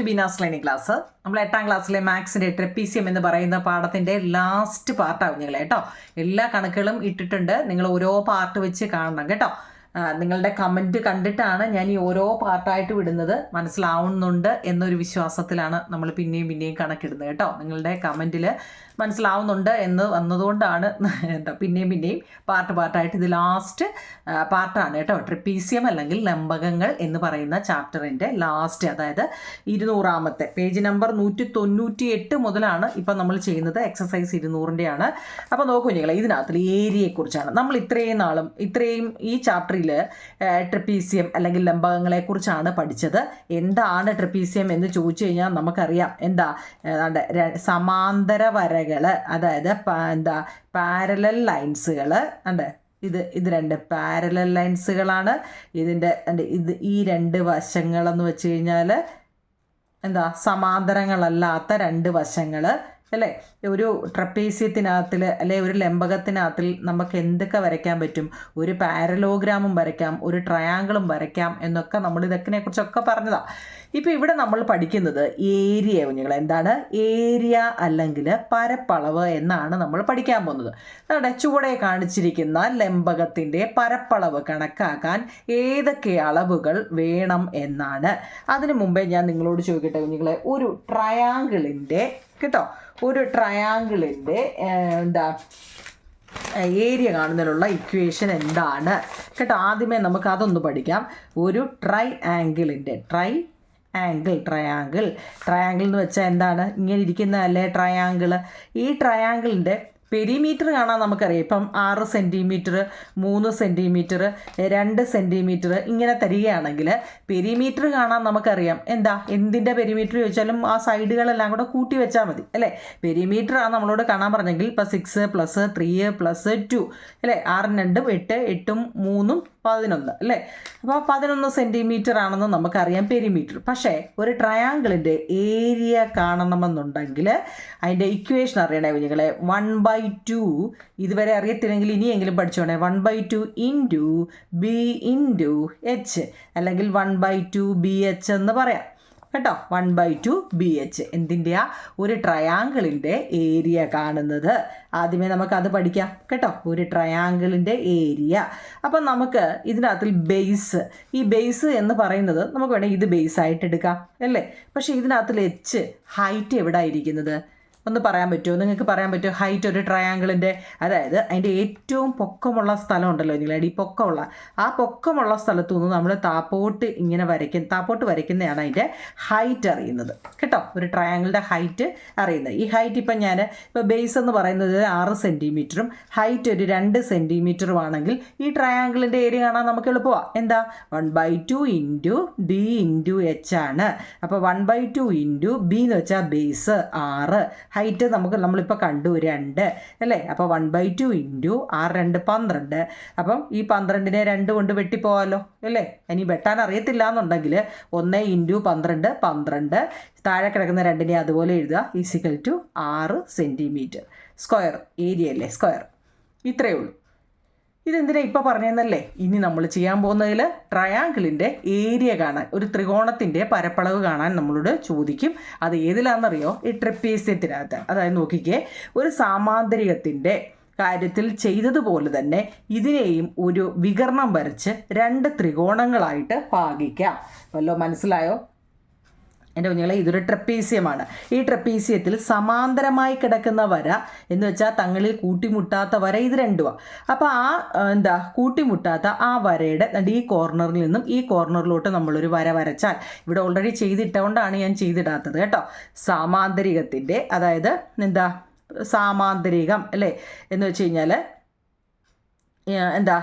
To Beena's learning class. നമ്മൾ 8ാം ക്ലാസ്സിലെ മാത്സിൻ്റെ trapezium എന്ന് പറയുന്ന പാഠത്തിൻ്റെ ലാസ്റ്റ് പാർട്ടാവും നിങ്ങൾ കേട്ടോ. എല്ലാ കണക്കുകളും ഇട്ടിട്ടുണ്ട്, നിങ്ങൾ ഓരോ പാർട്ട് വെച്ച് കാണണം കേട്ടോ. നിങ്ങളുടെ കമൻറ്റ് കണ്ടിട്ടാണ് ഞാൻ ഈ ഓരോ പാർട്ടായിട്ട് വിടുന്നത്. മനസ്സിലാവുന്നുണ്ട് എന്നൊരു വിശ്വാസത്തിലാണ് നമ്മൾ പിന്നെയും കണക്കിടുന്നത് കേട്ടോ. നിങ്ങളുടെ കമൻറ്റിൽ മനസ്സിലാവുന്നുണ്ട് എന്ന് വന്നതുകൊണ്ടാണ് പിന്നെയും പാർട്ടായിട്ട് ഇത് ലാസ്റ്റ് പാർട്ടാണ് കേട്ടോ. ട്രപ്പീസിയം അല്ലെങ്കിൽ ലംബകങ്ങൾ എന്ന് പറയുന്ന ചാപ്റ്ററിൻ്റെ ലാസ്റ്റ്, അതായത് 200ാമത്തെ പേജ് നമ്പർ 198 മുതലാണ് ഇപ്പം നമ്മൾ ചെയ്യുന്നത്. എക്സസൈസ് 200ൻ്റെയാണ്. അപ്പോൾ നോക്കൂ നിങ്ങൾ, ഇതിനകത്തിൽ ഏരിയയെക്കുറിച്ചാണ് നമ്മൾ ഇത്രയും ഈ ചാപ്റ്ററിൽ ട്രപ്പീസിയം അല്ലെങ്കിൽ ലംബകങ്ങളെക്കുറിച്ചാണ് പഠിച്ചത്. എന്താണ് ട്രപ്പീസിയം എന്ന് ചോദിച്ചു കഴിഞ്ഞാൽ നമുക്കറിയാം. എന്താ സമാന്തര വരകൾ, അതായത് പാരലൽ ലൈൻസുകൾ. ഇത് രണ്ട് പാരലൽ ലൈൻസുകളാണ്. ഈ രണ്ട് വശങ്ങളെന്ന് വെച്ച് കഴിഞ്ഞാൽ സമാന്തരങ്ങളല്ലാത്ത രണ്ട് വശങ്ങൾ അല്ലേ. ഒരു ട്രപ്പീസിയത്തിനകത്തിൽ അല്ലെ ഒരു ലംബകത്തിനകത്തിൽ നമുക്ക് എന്തൊക്കെ വരയ്ക്കാൻ പറ്റും? ഒരു പാരലോഗ്രാമും വരയ്ക്കാം, ഒരു ട്രയാങ്കിളും വരയ്ക്കാം എന്നൊക്കെ നമ്മൾ കുറിച്ചൊക്കെ പറഞ്ഞതാണ്. ഇപ്പോൾ ഇവിടെ നമ്മൾ പഠിക്കുന്നത് ഏരിയ കുഞ്ഞുങ്ങൾ. എന്താണ് ഏരിയ അല്ലെങ്കിൽ പരപ്പളവ് എന്നാണ് നമ്മൾ പഠിക്കാൻ പോകുന്നത്. നമ്മുടെ ചുവടെ കാണിച്ചിരിക്കുന്ന ലംബകത്തിൻ്റെ പരപ്പളവ് കണക്കാക്കാൻ ഏതൊക്കെ അളവുകൾ വേണം എന്നാണ്. അതിനു മുമ്പേ ഞാൻ നിങ്ങളോട് ചോദിക്കട്ടെ കുഞ്ഞുങ്ങളെ, ഒരു ട്രയാങ്കിളിൻ്റെ ഏരിയ കാണുന്നതിനുള്ള ഇക്വേഷൻ എന്താണ് കേട്ടോ. ആദ്യമേ നമുക്ക് അതൊന്ന് പഠിക്കാം. ഒരു ട്രയാങ്കിൾ എന്ന് വെച്ചാൽ എന്താണ്? ഇങ്ങനെ ഇരിക്കുന്നതല്ലേ ട്രയാങ്കിൾ. ഈ ട്രയാങ്കിളിൻ്റെ പെരിമീറ്റർ കാണാൻ നമുക്കറിയാം. ഇപ്പം 6 സെൻറ്റിമീറ്റർ, 3 സെൻറ്റിമീറ്റർ, 2 സെൻറ്റിമീറ്റർ ഇങ്ങനെ തരികയാണെങ്കിൽ പെരിമീറ്റർ കാണാൻ നമുക്കറിയാം. എന്തിൻ്റെ പെരിമീറ്റർ ചോദിച്ചാലും ആ സൈഡുകളെല്ലാം കൂടെ കൂട്ടി വെച്ചാൽ മതി അല്ലേ. പെരിമീറ്റർ ആണ് നമ്മളോട് കാണാൻ പറഞ്ഞെങ്കിൽ ഇപ്പം 6 + 3 + 2 അല്ലേ. 6 2 8, 8 3 11 അല്ലേ. അപ്പോൾ 11 സെൻറ്റിമീറ്റർ ആണെന്ന് നമുക്കറിയാം പെരിമീറ്റർ. പക്ഷേ ഒരു ട്രയാങ്കിളിൻ്റെ ഏരിയ കാണണമെന്നുണ്ടെങ്കിൽ അതിൻ്റെ ഇക്വേഷൻ അറിയണേ കുഞ്ഞുങ്ങളെ. 1/2 ഇതുവരെ അറിയത്തില്ലെങ്കിൽ ഇനിയെങ്കിലും പഠിച്ചോണേ. 1/2 ഇൻറ്റു ബി ഇൻറ്റു എച്ച്, അല്ലെങ്കിൽ 1/2 BH എന്ന് പറയാം കേട്ടോ. 1/2 BH എന്തിൻ്റെയാ? ഒരു ട്രയാങ്കിളിൻ്റെ ഏരിയ കാണുന്നത്. ആദ്യമേ നമുക്കത് പഠിക്കാം കേട്ടോ. ഒരു ട്രയാങ്കിളിൻ്റെ ഏരിയ. അപ്പം നമുക്ക് ഇതിനകത്തിൽ ഈ ബേസ് എന്ന് പറയുന്നത് നമുക്ക് വേണമെങ്കിൽ ഇത് ബേസായിട്ട് എടുക്കാം അല്ലേ. പക്ഷേ ഇതിനകത്തിൽ എച്ച് ഹൈറ്റ് എവിടെ ആയിരിക്കുന്നത് ഒന്ന് പറയാൻ പറ്റുമോ? നിങ്ങൾക്ക് പറയാൻ പറ്റുമോ ഹൈറ്റ് ഒരു ട്രയാങ്കിളിൻ്റെ? അതായത് അതിൻ്റെ ഏറ്റവും പൊക്കമുള്ള സ്ഥലം ഉണ്ടല്ലോ നിങ്ങളുടെ, ഈ പൊക്കമുള്ള ആ പൊക്കമുള്ള സ്ഥലത്തു നിന്ന് നമ്മൾ താപ്പോട്ട് വരയ്ക്കുന്നതാണ് അതിൻ്റെ ഹൈറ്റ് അറിയുന്നത് കേട്ടോ. ഒരു ട്രയാങ്കിളിൻ്റെ ഹൈറ്റ് അറിയുന്നത്. ഈ ഹൈറ്റ് ഇപ്പം ഇപ്പോൾ ബേസ് എന്ന് പറയുന്നത് 6 സെൻറ്റിമീറ്ററും ഹൈറ്റ് ഒരു 2 സെൻറ്റിമീറ്ററും ആണെങ്കിൽ ഈ ട്രയാങ്കിളിൻ്റെ ഏരിയ കാണാൻ നമുക്ക് എളുപ്പമാണ്. 1/2 ഇൻറ്റു ബി ഇൻറ്റു എച്ച് ആണ്. അപ്പോൾ 1/2 ഇൻറ്റു ബി എന്ന് വെച്ചാൽ ബേസ് 6, ഹൈറ്റ് നമ്മളിപ്പോൾ കണ്ടു 2 അല്ലേ. അപ്പോൾ 1/2 ഇൻറ്റു 6 2 12. അപ്പം ഈ 12നെ 2 കൊണ്ട് വെട്ടിപ്പോവാമല്ലോ അല്ലേ. ഇനി വെട്ടാൻ അറിയത്തില്ല എന്നുണ്ടെങ്കിൽ 1 ഇൻറ്റു 12 12, താഴെ കിടക്കുന്ന 2നെ അതുപോലെ എഴുതുക. = 6 സെൻറ്റിമീറ്റർ സ്ക്വയർ ഏരിയ അല്ലേ, സ്ക്വയർ. ഇത്രയേ ഉള്ളൂ. ഇതെന്തിനാ ഇപ്പോൾ പറഞ്ഞതെന്നല്ലേ. ഇനി നമ്മൾ ചെയ്യാൻ പോകുന്നതിൽ ട്രയാങ്കിളിൻ്റെ ഏരിയ കാണാൻ, ഒരു ത്രികോണത്തിൻ്റെ പരപ്പളവ് കാണാൻ നമ്മളോട് ചോദിക്കും. അത് ഏതിലാണെന്നറിയോ? ഈ ട്രപ്പീസിയത്തിനകത്ത്. അതായത് നോക്കിക്കേ, ഒരു സാമാന്തരികത്തിൻ്റെ കാര്യത്തിൽ ചെയ്തതുപോലെ തന്നെ ഇതിനെയും ഒരു വികർണം വരച്ച് 2 ത്രികോണങ്ങളായിട്ട് ഭാഗിക്കാം. വല്ലോ മനസ്സിലായോ എൻ്റെ കുഞ്ഞുങ്ങളെ? ഇതൊരു ട്രപ്പീസിയമാണ്. ഈ ട്രപ്പീസിയത്തിൽ സമാന്തരമായി കിടക്കുന്ന വര എന്ന് വെച്ചാൽ തങ്ങളിൽ കൂട്ടിമുട്ടാത്ത വര ഇത് രണ്ടുമാണ്. അപ്പോൾ കൂട്ടിമുട്ടാത്ത ആ വരയുടെ ഈ കോർണറിൽ നിന്നും ഈ കോർണറിലോട്ട് നമ്മളൊരു വര വരച്ചാൽ, ഇവിടെ ഓൾറെഡി ചെയ്തിട്ടുകൊണ്ടാണ് ഞാൻ ചെയ്തിടാത്തത് കേട്ടോ. സാമാന്തരികത്തിൻ്റെ, അതായത് സാമാന്തരികം അല്ലേ എന്ന് വെച്ച് കഴിഞ്ഞാൽ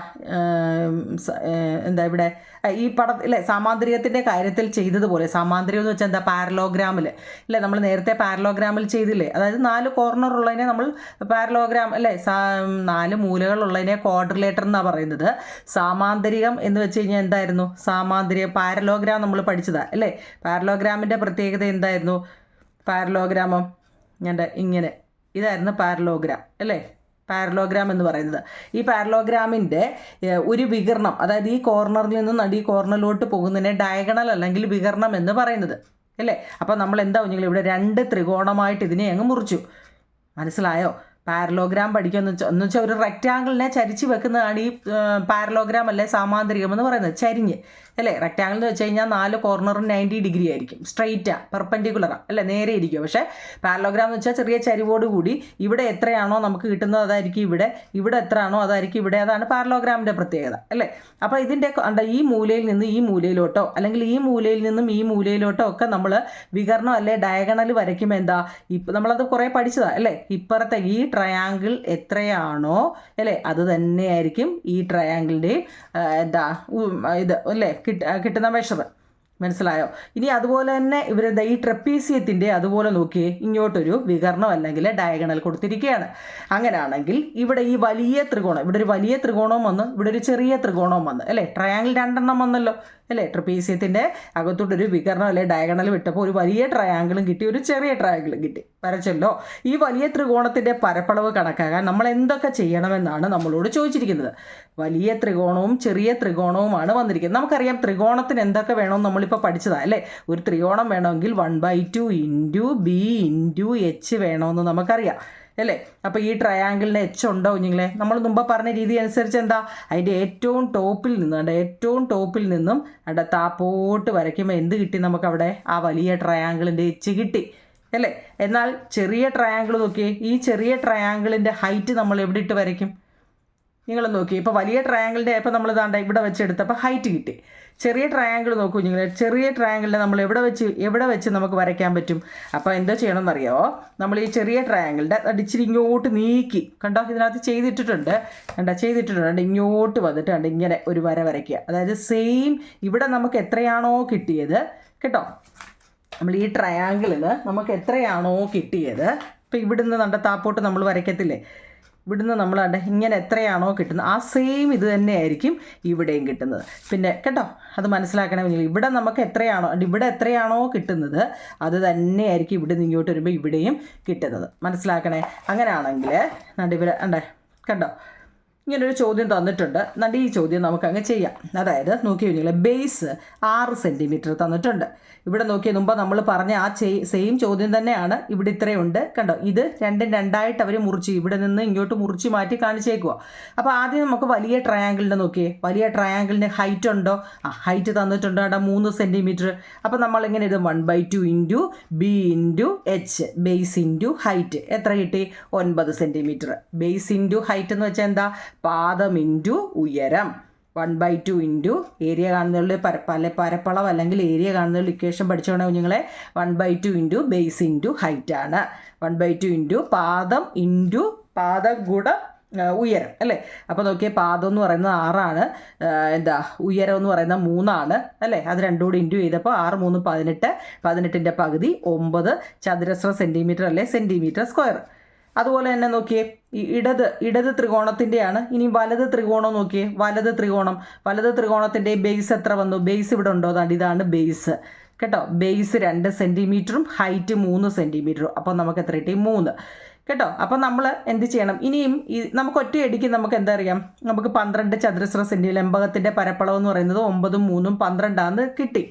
ഇവിടെ ഈ അല്ലേ സാമാന്തരികത്തിൻ്റെ കാര്യത്തിൽ ചെയ്തതുപോലെ. സാമാന്തരികം എന്ന് വെച്ചാൽ പാരലോഗ്രാമിൽ അല്ലേ, നമ്മൾ നേരത്തെ പാരലോഗ്രാമിൽ ചെയ്തില്ലേ. അതായത് 4 കോർണറുള്ളതിനെ നമ്മൾ പാരലോഗ്രാം അല്ലേ, 4 മൂലകളുള്ളതിനെ ക്വാഡ്രിലേറ്റർ എന്നാണ് പറയുന്നത്. സാമാന്തരികം എന്ന് വെച്ച് കഴിഞ്ഞാൽ എന്തായിരുന്നു? പാരലോഗ്രാം നമ്മൾ പഠിച്ചതാണ് അല്ലേ. പാരലോഗ്രാമിൻ്റെ പ്രത്യേകത എന്തായിരുന്നു? പാരലോഗ്രാമം ഇതായിരുന്നു പാരലോഗ്രാം അല്ലേ. പാരലോഗ്രാം എന്ന് പറയുന്നത്. ഈ പാരലോഗ്രാമിൻ്റെ ഒരു വികർണം, അതായത് ഈ കോർണറിൽ നിന്നും ഈ കോർണറിലോട്ട് പോകുന്നതിനെ ഡയഗണൽ അല്ലെങ്കിൽ വികർണം എന്ന് പറയുന്നത്. അല്ലേ? അപ്പോൾ നമ്മൾ എന്താ കുഞ്ഞുങ്ങൾ ഇവിടെ 2 ത്രികോണമായിട്ട് ഇതിനെ അങ്ങ് മുറിച്ചു. മനസ്സിലായോ? പാരലോഗ്രാം പഠിക്കുമെന്ന് വെച്ചാൽ ഒരു റെക്റ്റാങ്കിളിനെ ചരിച്ച് വെക്കുന്നതാണ് ഈ പാരലോഗ്രാം അല്ലെ സാമാന്തരികം എന്ന് പറയുന്നത്, ചരിഞ്ഞ് അല്ലേ? റെക്റ്റാങ്കിൾ എന്ന് വെച്ച് കഴിഞ്ഞാൽ 4 കോർണറും 90 ഡിഗ്രി ആയിരിക്കും, സ്ട്രെയിറ്റാണ്, പെർപെൻഡിക്കുലറാണ് അല്ലേ, നേരെ ഇരിക്കും. പക്ഷേ പാരലോഗ്രാം എന്ന് വെച്ചാൽ ചെറിയ ചരിവോട് കൂടി ഇവിടെ എത്രയാണോ നമുക്ക് കിട്ടുന്നത് അതായിരിക്കും ഇവിടെ, ഇവിടെ എത്രയാണോ അതായിരിക്കും ഇവിടെ. അതാണ് പാരലോഗ്രാമിൻ്റെ പ്രത്യേകത അല്ലേ? അപ്പോൾ ഇതിൻ്റെ ഈ മൂലയിൽ നിന്ന് ഈ മൂലയിലോട്ടോ അല്ലെങ്കിൽ ഈ മൂലയിൽ നിന്നും ഈ മൂലയിലോട്ടോ ഒക്കെ നമ്മൾ വികർണം അല്ലെ ഡയഗണൽ വരയ്ക്കുമ്പോൾ എന്താ, ഇപ്പം നമ്മളത് കുറേ പഠിച്ചതാണ് അല്ലേ? ഇപ്പുറത്തെ ഈ ട്രയാങ്കിൾ എത്രയാണോ അല്ലേ അത് തന്നെയായിരിക്കും ഈ ട്രയാങ്കിളിൻ്റെ എന്താ ഇത് അല്ലേ കിട്ടുന്ന മെഷർ. മനസ്സിലായോ? ഇനി അതുപോലെ തന്നെ ഇവരെന്താ ഈ ട്രപ്പീസിയത്തിൻ്റെ അതുപോലെ നോക്കിയേ, ഇങ്ങോട്ടൊരു വികർണം അല്ലെങ്കിൽ ഡയഗണൽ കൊടുത്തിരിക്കുകയാണ്. അങ്ങനെയാണെങ്കിൽ ഇവിടെ ഈ വലിയ ത്രികോണം, ഇവിടെ ഒരു വലിയ ത്രികോണവും വന്ന് ഇവിടെ ഒരു ചെറിയ ത്രികോണവും വന്ന് അല്ലേ, ട്രയാങ്കിൾ 2 വന്നല്ലോ അല്ലേ? ട്രപ്പീസിയത്തിൻ്റെ അകത്തോട്ടൊരു വികർണം അല്ലെ ഡയഗണൽ വിട്ടപ്പോൾ ഒരു വലിയ ട്രയാങ്കിളും കിട്ടി, ഒരു ചെറിയ ട്രയാങ്കിളും കിട്ടി, വരച്ചല്ലോ. ഈ വലിയ ത്രികോണത്തിൻ്റെ പരപ്പളവ് കണക്കാക്കാൻ നമ്മൾ എന്തൊക്കെ ചെയ്യണമെന്നാണ് നമ്മളോട് ചോദിച്ചിരിക്കുന്നത്. വലിയ ത്രികോണവും ചെറിയ ത്രികോണവുമാണ് വന്നിരിക്കുന്നത്. നമുക്കറിയാം ത്രികോണത്തിന് എന്തൊക്കെ വേണമെന്ന് നമ്മളിപ്പോൾ പഠിച്ചതാണ് അല്ലേ? ഒരു ത്രികോണം വേണമെങ്കിൽ 1/2 ഇൻറ്റു ബി ഇൻറ്റു എച്ച് വേണമെന്ന് നമുക്കറിയാം അല്ലേ? അപ്പോൾ ഈ ട്രയാങ്കിളിന് എച്ച് ഉണ്ടോ കുഞ്ഞുങ്ങളെ? നമ്മൾ മുമ്പ് പറഞ്ഞ രീതി അനുസരിച്ച് എന്താ, അതിൻ്റെ ഏറ്റവും ടോപ്പിൽ നിന്നും അവിടെ താപ്പോട്ട് വരയ്ക്കുമ്പോൾ എന്ത് കിട്ടി നമുക്കവിടെ? ആ വലിയ ട്രയാങ്കിളിൻ്റെ എച്ച് കിട്ടി അല്ലേ? എന്നാൽ ചെറിയ ട്രയാങ്കിൾ നോക്കിയേ, ഈ ചെറിയ ട്രയാങ്കിളിൻ്റെ ഹൈറ്റ് നമ്മൾ എവിടെ ഇട്ട് വരയ്ക്കും? നിങ്ങൾ നോക്കി, ഇപ്പോൾ വലിയ ട്രയാങ്കിളിൻ്റെ ഇപ്പോൾ നമ്മൾ ഇതാണ്ട് ഇവിടെ വെച്ചെടുത്തപ്പോൾ ഹൈറ്റ് കിട്ടി. ചെറിയ ട്രയാങ്കിൾ നോക്കൂ നിങ്ങൾ, ചെറിയ ട്രയാങ്കിളിനെ നമ്മൾ എവിടെ വെച്ച് നമുക്ക് വരയ്ക്കാൻ പറ്റും? അപ്പോൾ എന്താ ചെയ്യണമെന്നറിയാമോ? നമ്മൾ ഈ ചെറിയ ട്രയാങ്കിളിൻ്റെ ഇച്ചിരി ഇങ്ങോട്ട് നീക്കി, കണ്ടോ ഇതിനകത്ത് ചെയ്തിട്ടുണ്ട്, ഇങ്ങോട്ട് വന്നിട്ട് കണ്ട് ഇങ്ങനെ ഒരു വര വരയ്ക്കുക. അതായത് സെയിം ഇവിടെ നമുക്ക് എത്രയാണോ കിട്ടിയത് കേട്ടോ, നമ്മൾ ഈ ട്രയാങ്കിളിന് നമുക്ക് എത്രയാണോ കിട്ടിയത്, ഇപ്പോൾ ഇവിടുന്ന് കണ്ട താപ്പോട്ട് നമ്മൾ വരയ്ക്കത്തില്ലേ, ഇവിടുന്ന് നമ്മൾ ഇങ്ങനെ എത്രയാണോ കിട്ടുന്നത് ആ സെയിം ഇത് തന്നെയായിരിക്കും ഇവിടെയും കിട്ടുന്നത്. പിന്നെ കേട്ടോ അത് മനസ്സിലാക്കണമെങ്കിൽ ഇവിടെ നമുക്ക് എത്രയാണോ കിട്ടുന്നത് അത് തന്നെയായിരിക്കും ഇവിടെ നിന്ന് ഇങ്ങോട്ട് വരുമ്പോൾ ഇവിടെയും കിട്ടുന്നത്. മനസ്സിലാക്കണേ. അങ്ങനെയാണെങ്കിൽ ഇവിടെ കണ്ടോ ഇങ്ങനൊരു ചോദ്യം തന്നിട്ടുണ്ട്. എന്നിട്ട് ഈ ചോദ്യം നമുക്കങ്ങ് ചെയ്യാം. അതായത് നോക്കി കഴിഞ്ഞാൽ ബേസ് 6 സെൻറ്റിമീറ്റർ തന്നിട്ടുണ്ട്. ഇവിടെ നോക്കിയ മുമ്പ് നമ്മൾ പറഞ്ഞ ആ സെയിം ചോദ്യം തന്നെയാണ്. ഇവിടെ ഇത്രയുണ്ട് കണ്ടോ, ഇത് 2 അവർ മുറിച്ച് ഇവിടെ നിന്ന് ഇങ്ങോട്ട് മുറിച്ച് മാറ്റി കാണിച്ചേക്കുക. അപ്പോൾ ആദ്യം നമുക്ക് വലിയ ട്രയാങ്കിളിൻ്റെ നോക്കിയേ, വലിയ ട്രയാങ്കിളിൻ്റെ ഹൈറ്റ് ഉണ്ടോ? ഹൈറ്റ് തന്നിട്ടുണ്ട് അവിടെ 3 സെൻറ്റിമീറ്റർ. അപ്പോൾ നമ്മളിങ്ങനെ ഇത് 1/2 into B into H, base into height എത്ര കിട്ടി? 9 സെൻറ്റിമീറ്റർ. ബേസ് ഇൻറ്റു ഹൈറ്റ് എന്ന് വെച്ചാൽ എന്താ? പാദം ഇൻറ്റു ഉയരം. 1/2 ഇൻറ്റു ഏരിയ കാണുന്നതിൽ പരപ്പളവ് അല്ലെങ്കിൽ ഏരിയ കാണുന്നതിൽ ഇക്വേഷൻ പഠിച്ചോണേ കുഞ്ഞുങ്ങളെ. 1/2 ഇൻറ്റു ബേസ് ഇൻറ്റു ഹൈറ്റ് ആണ്. 1/2 ഇൻറ്റു പാദം ഗുണം ഉയരം അല്ലേ? അപ്പോൾ നോക്കിയാൽ പാദം എന്ന് പറയുന്നത് 6ആണ്, ഉയരം എന്ന് പറയുന്നത് 3ആണ് അല്ലേ? അത് രണ്ടും കൂടി ഇൻറ്റു ചെയ്തപ്പോൾ 6 3 18, 18ൻ്റെ പകുതി 9 ചതുരശ്ര സെൻറ്റിമീറ്റർ അല്ലേ, സെൻറ്റിമീറ്റർ സ്ക്വയർ. അതുപോലെ തന്നെ നോക്കിയേ ഈ ഇടത് ത്രികോണത്തിൻ്റെയാണ്. ഇനി വലത് ത്രികോണം നോക്കിയേ, വലത് ത്രികോണത്തിൻ്റെ ബേസ് എത്ര വന്നു? ബേസ് ഇവിടെ ഉണ്ടോ? ഇതാണ് ബേസ് കേട്ടോ. ബേസ് 2 സെൻറ്റിമീറ്ററും ഹൈറ്റ് 3 സെൻറ്റിമീറ്ററും. അപ്പോൾ നമുക്ക് എത്ര കിട്ടി? 3 കേട്ടോ. അപ്പം നമ്മൾ എന്ത് ചെയ്യണം? ഇനിയും നമുക്ക് ഒറ്റയടിക്ക് നമുക്ക് എന്താ അറിയാം, നമുക്ക് 12 ചതുരശ്ര സെൻറ്റിമീറ്റർ ലംബകത്തിൻ്റെ പരപ്പളവ് എന്ന് പറയുന്നത് 9 3 12 കിട്ടി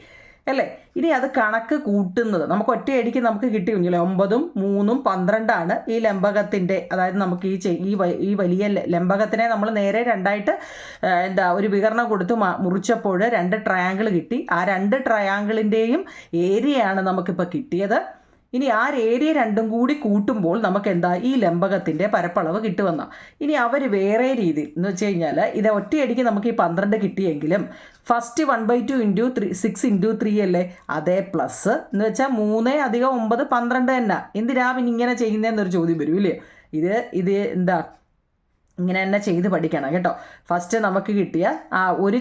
അല്ലേ? ഇനി അത് കണക്ക് കൂട്ടുന്നത് നമുക്ക് ഒറ്റയടിക്ക് നമുക്ക് കിട്ടി കുഞ്ഞില്ലേ, 9 3 12 ഈ ലംബകത്തിൻ്റെ. അതായത് നമുക്ക് ഈ വലിയ ലംബകത്തിനെ നമ്മൾ നേരെ രണ്ടായിട്ട് ഒരു വികരണം കൊടുത്ത് മുറിച്ചപ്പോൾ 2 ട്രയാങ്കിൾ കിട്ടി. ആ 2 ട്രയാങ്കിളിൻ്റെയും ഏരിയയാണ് നമുക്കിപ്പോൾ കിട്ടിയത്. ഇനി ആ ഏരിയ രണ്ടും കൂടി കൂട്ടുമ്പോൾ നമുക്ക് എന്താ ഈ ലംബകത്തിൻ്റെ പരപ്പളവ് കിട്ടുമെന്ന. ഇനി അവർ വേറെ രീതി എന്ന് വെച്ച് കഴിഞ്ഞാൽ ഇത് ഒറ്റയടിക്ക് നമുക്ക് ഈ 12 കിട്ടിയെങ്കിലും ഫസ്റ്റ് 1/2 ഇൻറ്റു 6 ഇൻറ്റു 3 അല്ലേ, അതേ പ്ലസ് എന്ന് വെച്ചാൽ 3 + 9 12 തന്നെ. എന്തിനാ പിന്നെ ഇങ്ങനെ ചെയ്യുന്നതെന്നൊരു ചോദ്യം വരും ഇല്ലേ? ഇത് എന്താ ഇങ്ങനെ തന്നെ ചെയ്ത് പഠിക്കണം കേട്ടോ. ഫസ്റ്റ് നമുക്ക് കിട്ടിയ ആ ഒരു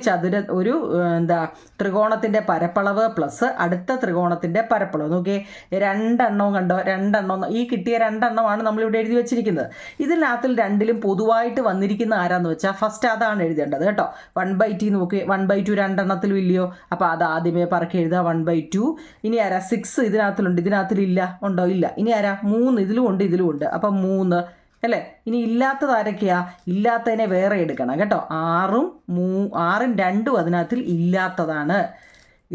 ത്രികോണത്തിൻ്റെ പരപ്പളവ് പ്ലസ് അടുത്ത ത്രികോണത്തിൻ്റെ പരപ്പളവ് നോക്കിയേ, 2 എണ്ണവും കണ്ടോ, 2 എണ്ണം. ഈ കിട്ടിയ 2 എണ്ണമാണ് നമ്മളിവിടെ എഴുതി വെച്ചിരിക്കുന്നത്. ഇതിനകത്തിൽ രണ്ടിലും പൊതുവായിട്ട് വന്നിരിക്കുന്ന ആരാന്ന് വെച്ചാൽ ഫസ്റ്റ് അതാണ് എഴുതേണ്ടത് കേട്ടോ. 1/2 നോക്കി, 1/2 2 എണ്ണത്തിലും ഇല്ലയോ? അപ്പോൾ അത് ആദ്യമേ പറക്കി എഴുതുക 1/2. ഇനി ആരാ 6 ഇതിനകത്തിലുണ്ട്, ഇതിനകത്തിലില്ല ഉണ്ടോ? ഇല്ല. ഇനി ആരാ 3 ഇതിലും ഉണ്ട്, ഇതിലും ഉണ്ട്. അപ്പം 3 അല്ലേ? ഇനി ഇല്ലാത്തത് ആരൊക്കെയാ? ഇല്ലാത്തതിനെ വേറെ എടുക്കണം കേട്ടോ. 6ഉം 2 അതിനകത്തിൽ ഇല്ലാത്തതാണ്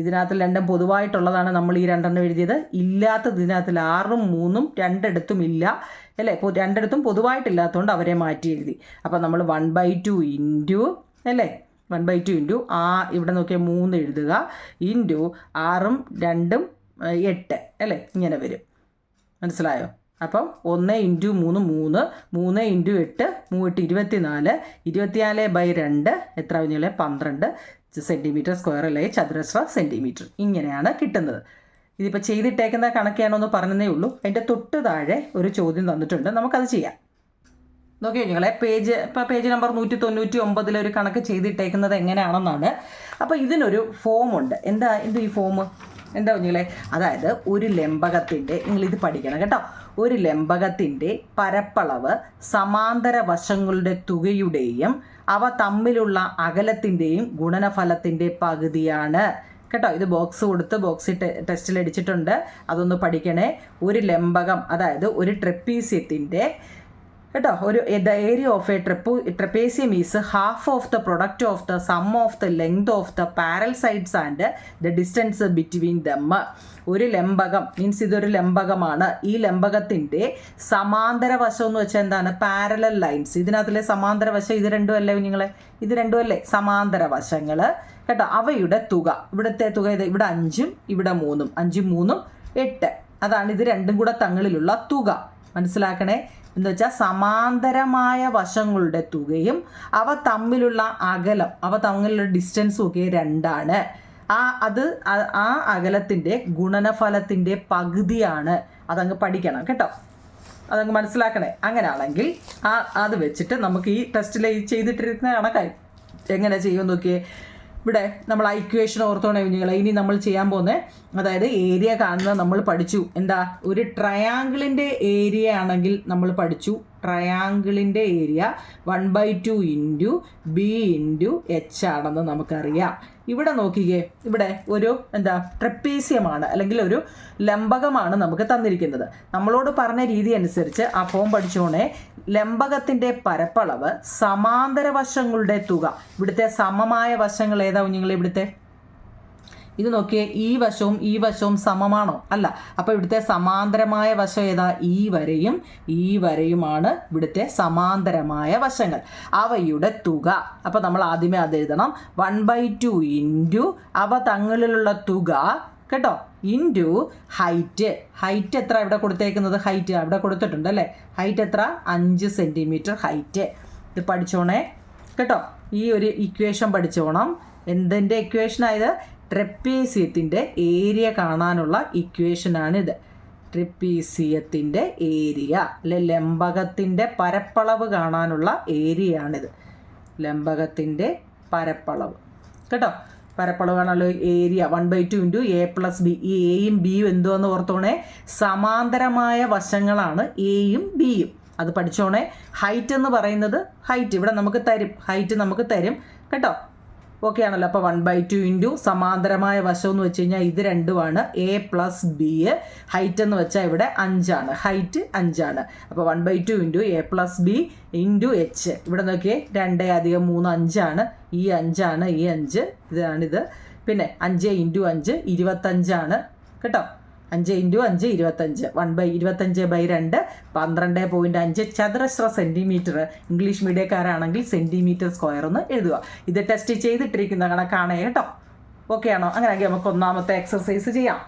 ഇതിനകത്ത് രണ്ടും പൊതുവായിട്ടുള്ളതാണ് നമ്മൾ ഈ രണ്ടെണ്ണം എഴുതിയത്. ഇല്ലാത്തത് ഇതിനകത്തിൽ 6ഉം 3ഉം രണ്ടിടത്തും ഇല്ല അല്ലേ, രണ്ടിടത്തും പൊതുവായിട്ടില്ലാത്തതുകൊണ്ട് അവരെ മാറ്റി എഴുതി. അപ്പോൾ നമ്മൾ 1/2 ഇൻറ്റു അല്ലേ 1/2 ഇൻറ്റു ഇവിടെ നോക്കിയാൽ 3 എഴുതുക ഇൻറ്റു 6ഉം 2ഉം 8 അല്ലേ, ഇങ്ങനെ വരും. മനസ്സിലായോ? അപ്പം 1 ഇൻറ്റു 3 3, 3 ഇൻറ്റു 8 24, 24/2 എത്ര കുഞ്ഞുങ്ങളെ 12 സെൻറ്റിമീറ്റർ സ്ക്വയർ അല്ലെങ്കിൽ ചതുരശ്ര സെൻറ്റിമീറ്റർ. ഇങ്ങനെയാണ് കിട്ടുന്നത്. ഇതിപ്പോൾ ചെയ്തിട്ടേക്കുന്ന കണക്കാണോന്ന് പറഞ്ഞതേ ഉള്ളൂ. അതിൻ്റെ തൊട്ട് താഴെ ഒരു ചോദ്യം തന്നിട്ടുണ്ട്, നമുക്കത് ചെയ്യാം. നോക്കി കുഞ്ഞുങ്ങളെ, പേജ് നമ്പർ 199 ഒരു കണക്ക് ചെയ്തിട്ടേക്കുന്നത് എങ്ങനെയാണെന്നാണ്. അപ്പോൾ ഇതിനൊരു ഫോമുണ്ട്. എന്താ ഈ ഫോം? എന്താ കുഞ്ഞുങ്ങളെ, അതായത് ഒരു ലംബകത്തിൻ്റെ, നിങ്ങളിത് പഠിക്കണം കേട്ടോ, ഒരു ലംബകത്തിൻ്റെ പരപ്പളവ് സമാന്തര വശങ്ങളുടെ തുകയുടെയും അവ തമ്മിലുള്ള അകലത്തിൻ്റെയും ഗുണനഫലത്തിൻ്റെ പകുതിയാണ് കേട്ടോ. ഇത് ബോക്സിൽ ടെസ്റ്റിൽ അടിച്ചിട്ടുണ്ട്, അതൊന്ന് പഠിക്കണേ. ഒരു ലംബകം, അതായത് ഒരു ട്രപ്പീസ്യത്തിൻ്റെ കേട്ടോ, the area of a trapezium is half of the product of the sum of the length of the parallel sides and the distance between them. ഒരു ലംബകം മീൻസ് ഇതൊരു ലംബകമാണ്. ഈ ലംബകത്തിൻ്റെ സമാന്തര വശം എന്ന് വെച്ചാൽ എന്താണ്? Parallel lines. ഇതിനകത്തിലെ സമാന്തര വശം ഇത് രണ്ടും അല്ലേ കുഞ്ഞുങ്ങളെ? ഇത് രണ്ടും അല്ലേ സമാന്തര വശങ്ങൾ കേട്ടോ. അവയുടെ തുക, ഇവിടുത്തെ തുക ഇവിടെ 5ഉം ഇവിടെ 3ഉം, 5ഉം 3ഉം 8. അതാണ് ഇത് രണ്ടും കൂടെ തങ്ങളിലുള്ള തുക. മനസ്സിലാക്കണേ. എന്ന് വെച്ചാൽ സമാന്തരമായ വശങ്ങളുടെ തുകയും അവ തമ്മിലുള്ള അകലം, അവ തമ്മിലുള്ള ഡിസ്റ്റൻസും ഒക്കെ 2ആണ്. ആ അകലത്തിൻ്റെ ഗുണനഫലത്തിൻ്റെ പകുതിയാണ്. അതങ്ങ് പഠിക്കണം കേട്ടോ, അതങ്ങ് മനസ്സിലാക്കണേ. അങ്ങനെയാണെങ്കിൽ അത് വെച്ചിട്ട് നമുക്ക് ഈ ടെസ്റ്റിൽ ചെയ്തിട്ടിരിക്കുന്ന കണക്കായി എങ്ങനെ ചെയ്യുമെന്ന് നോക്കിയേ. ഇവിടെ നമ്മൾ ഇക്വേഷൻ ഓർത്തോണേ കുഞ്ഞുങ്ങളെ. ഇനി നമ്മൾ ചെയ്യാൻ പോകുന്നത്, അതായത് ഏരിയ കാണുന്നത് നമ്മൾ പഠിച്ചു. എന്താ? ഒരു ട്രയാങ്കിളിൻ്റെ ഏരിയ ആണെങ്കിൽ നമ്മൾ പഠിച്ചു, ട്രയാങ്കിളിൻ്റെ area 1/2 into B into H ആണെന്ന് നമുക്കറിയാം. ഇവിടെ നോക്കിക്കേ, ഇവിടെ ഒരു ട്രപ്പീസിയമാണ് അല്ലെങ്കിൽ ഒരു ലംബകമാണ് നമുക്ക് തന്നിരിക്കുന്നത്. നമ്മളോട് പറഞ്ഞ രീതി അനുസരിച്ച് ആ ഫോം പഠിച്ചോണേ. ലംബകത്തിൻ്റെ പരപ്പളവ് സമാന്തര വശങ്ങളുടെ തുക, ഇവിടുത്തെ സമമായ വശങ്ങൾ ഏതാ കുഞ്ഞുങ്ങൾ? ഇവിടുത്തെ ഇത് നോക്കിയേ, ഈ വശവും സമമാണോ? അല്ല. അപ്പോൾ ഇവിടുത്തെ സമാന്തരമായ വശം ഏതാ? ഈ വരയുമാണ് ഇവിടുത്തെ സമാന്തരമായ വശങ്ങൾ. അവയുടെ തുക, അപ്പോൾ നമ്മൾ ആദ്യമേ അത് എഴുതണം. 1/2 ഇൻറ്റു അവ തങ്ങളിലുള്ള തുക കേട്ടോ, ഇൻറ്റു ഹൈറ്റ് എത്ര ഇവിടെ കൊടുത്തേക്കുന്നത്? ഹൈറ്റ് അവിടെ കൊടുത്തിട്ടുണ്ട് അല്ലേ? ഹൈറ്റ് എത്ര? 5 സെൻറ്റിമീറ്റർ ഹൈറ്റ്. ഇത് പഠിച്ചോണേ കേട്ടോ. ഈ ഒരു ഇക്വേഷൻ പഠിച്ചോണം. എന്തിൻ്റെ ഇക്വേഷനായത്? ട്രപ്പീസിയത്തിൻ്റെ ഏരിയ കാണാനുള്ള ഇക്വേഷനാണിത്. ട്രപ്പീസിയത്തിൻ്റെ ഏരിയ അല്ലെ ലംബകത്തിൻ്റെ പരപ്പളവ് കാണാനുള്ള ഏരിയയാണിത്. ലംബകത്തിൻ്റെ പരപ്പളവ് കേട്ടോ, പരപ്പളവ് കാണാനുള്ള ഏരിയ 1/2 ഇൻറ്റു A+B. ഈ എയും ബിയും എന്തുവെന്ന് ഓർത്തോണേ? സമാന്തരമായ വശങ്ങളാണ് എയും ബിയും. അത് പഠിച്ചോണേ. ഹൈറ്റ് എന്ന് പറയുന്നത്, ഹൈറ്റ് ഇവിടെ നമുക്ക് തരും, ഹൈറ്റ് നമുക്ക് തരും കേട്ടോ. ഓക്കെ ആണല്ലോ. അപ്പോൾ 1/2 ഇൻറ്റു സമാന്തരമായ വശം എന്ന് വെച്ച് കഴിഞ്ഞാൽ ഇത് രണ്ടുമാണ്. A+B. ഹൈറ്റ് എന്ന് വെച്ചാൽ ഇവിടെ 5ആണ്, ഹൈറ്റ് 5ആണ്. അപ്പോൾ 1/2 ഇൻറ്റു A+B ഇൻറ്റു എച്ച്. ഇവിടെ നോക്കിയേ, 2 + 3 5ആണ്. ഈ 5ആണ്, ഈ 5 ഇതാണിത്. പിന്നെ 5 ഇൻറ്റു 5 25ആണ് കേട്ടോ. 5 ഇൻറ്റു 5 25. 1/25/2 12.5 ചതുരശ്ര സെൻറ്റിമീറ്റർ. ഇംഗ്ലീഷ് മീഡിയക്കാരാണെങ്കിൽ സെൻറ്റിമീറ്റർ സ്ക്വയർ എന്ന് എഴുതുക. ഇത് ടെസ്റ്റ് ചെയ്തിട്ടിരിക്കുന്ന കണക്കാണ് കേട്ടോ. ഓക്കെ ആണോ? അങ്ങനെയാണെങ്കിൽ നമുക്ക് ഒന്നാമത്തെ എക്സർസൈസ് ചെയ്യാം.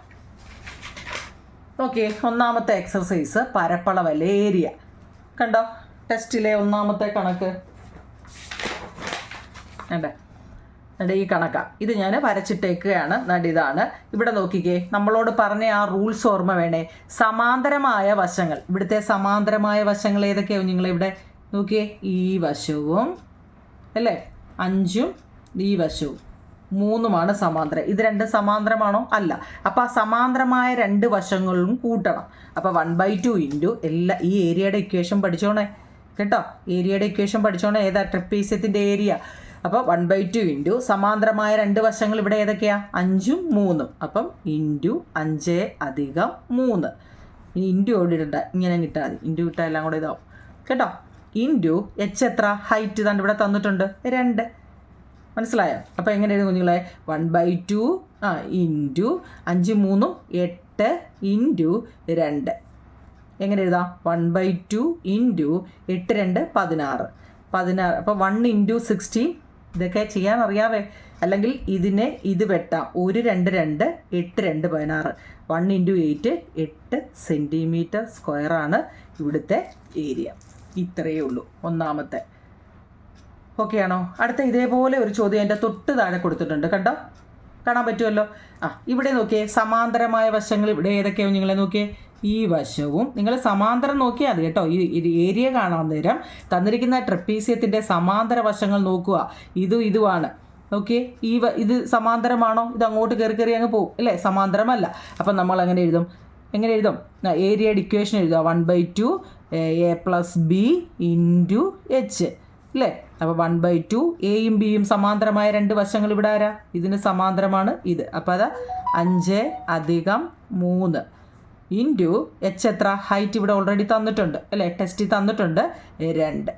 ഓക്കെ, ഒന്നാമത്തെ എക്സർസൈസ് പരപ്പളവല്ലേ ഏരിയ. കണ്ടോ ടെസ്റ്റിലെ ഒന്നാമത്തെ കണക്ക് വേണ്ടേ? ഈ കണക്കാണ്. ഇത് ഞാൻ വരച്ചിട്ടേക്കുകയാണ്. ഇതാണ്. ഇവിടെ നോക്കിക്കേ, നമ്മളോട് പറഞ്ഞ ആ റൂൾസ് ഓർമ്മ വേണേ. സമാന്തരമായ വശങ്ങൾ, ഇവിടുത്തെ സമാന്തരമായ വശങ്ങൾ ഏതൊക്കെയാണ് നിങ്ങളിവിടെ നോക്കിയേ? ഈ വശവും അല്ലേ, 5ഉം ഈ വശവും 3ഉമാണ് സമാന്തരം. ഇത് രണ്ടും സമാന്തരമാണോ? അല്ല. അപ്പോൾ ആ സമാന്തരമായ 2 വശങ്ങളിലും കൂട്ടണം. അപ്പോൾ 1/2 ഇൻറ്റു ഈ ഏരിയയുടെ ഇക്വേഷൻ പഠിച്ചോണേ കേട്ടോ. ഏരിയയുടെ ഇക്വേഷൻ പഠിച്ചോണേ. ഏതാ? ട്രപ്പീസ്യത്തിൻ്റെ ഏരിയ. അപ്പോൾ 1/2 ഇൻറ്റു സമാന്തരമായ 2 വശങ്ങൾ ഇവിടെ ഏതൊക്കെയാണ്? 5ഉം 3ഉം. അപ്പം ഇൻറ്റു 5 + 3. ഇനി ഇൻറ്റു ഓടിയിടണ്ട, ഇങ്ങനെ കിട്ടാൽ മതി. ഇൻറ്റു കിട്ടാൻ എല്ലാം കൂടെ ഇതാവും കേട്ടോ. ഇൻറ്റു എച്ച് എത്ര? ഹൈറ്റ് തന്നെ ഇവിടെ തന്നിട്ടുണ്ട് 2. മനസ്സിലായോ? അപ്പോൾ എങ്ങനെ എഴുതും കുഞ്ഞുങ്ങളെ? 1/2 ഇൻറ്റു 5 3 8 ഇൻറ്റു 2. എങ്ങനെ എഴുതാം? 1/2 ഇൻറ്റു 8 2 16. അപ്പോൾ 1 ഇൻറ്റു 16. ഇതൊക്കെ ചെയ്യാൻ അറിയാവേ? അല്ലെങ്കിൽ ഇതിനെ ഇത് വെട്ടാം. 1 2 2 8 2 16. 1 ഇൻറ്റു 8 8 സെൻറ്റിമീറ്റർ സ്ക്വയറാണ് ഇവിടുത്തെ ഏരിയ. ഇത്രയേ ഉള്ളൂ ഒന്നാമത്തെ. ഓക്കെ ആണോ? അടുത്ത ഇതേപോലെ ഒരു ചോദ്യം എൻ്റെ തൊട്ട് താഴെ കൊടുത്തിട്ടുണ്ട്. കണ്ടോ? കാണാൻ പറ്റുമല്ലോ. ഇവിടെ നോക്കിയേ, സമാന്തരമായ വശങ്ങൾ ഇവിടെ ഏതൊക്കെയാവും നിങ്ങളെ നോക്കിയേ? ഈ വശവും നിങ്ങൾ സമാന്തരം നോക്കിയാൽ മതി കേട്ടോ. ഈ ഏരിയ കാണാൻ നേരം തന്നിരിക്കുന്ന ട്രപ്പീസിയത്തിൻ്റെ സമാന്തര വശങ്ങൾ നോക്കുക. ഇതുമാണ്. ഓക്കെ, ഇത് സമാന്തരമാണോ? ഇത് അങ്ങോട്ട് കയറി അങ്ങ് പോകും അല്ലേ? സമാന്തരമല്ല. അപ്പം നമ്മൾ എങ്ങനെ എഴുതും? ഏരിയയുടെ ഇക്വേഷൻ എഴുതുക. 1/2 a + b ഇൻറ്റു h അല്ലേ? അപ്പോൾ 1/2 എയും ബിയും സമാന്തരമായ രണ്ട് വശങ്ങൾ ഇവിടെ ആരാ? ഇതിന് സമാന്തരമാണ് ഇത്. അപ്പോൾ അത് 5 + 3 ഇൻറ്റു h എത്ര? ഹൈറ്റ് ഇവിടെ ഓൾറെഡി തന്നിട്ടുണ്ട് അല്ലേ? ടെസ്റ്റ് തന്നിട്ടുണ്ട് 2.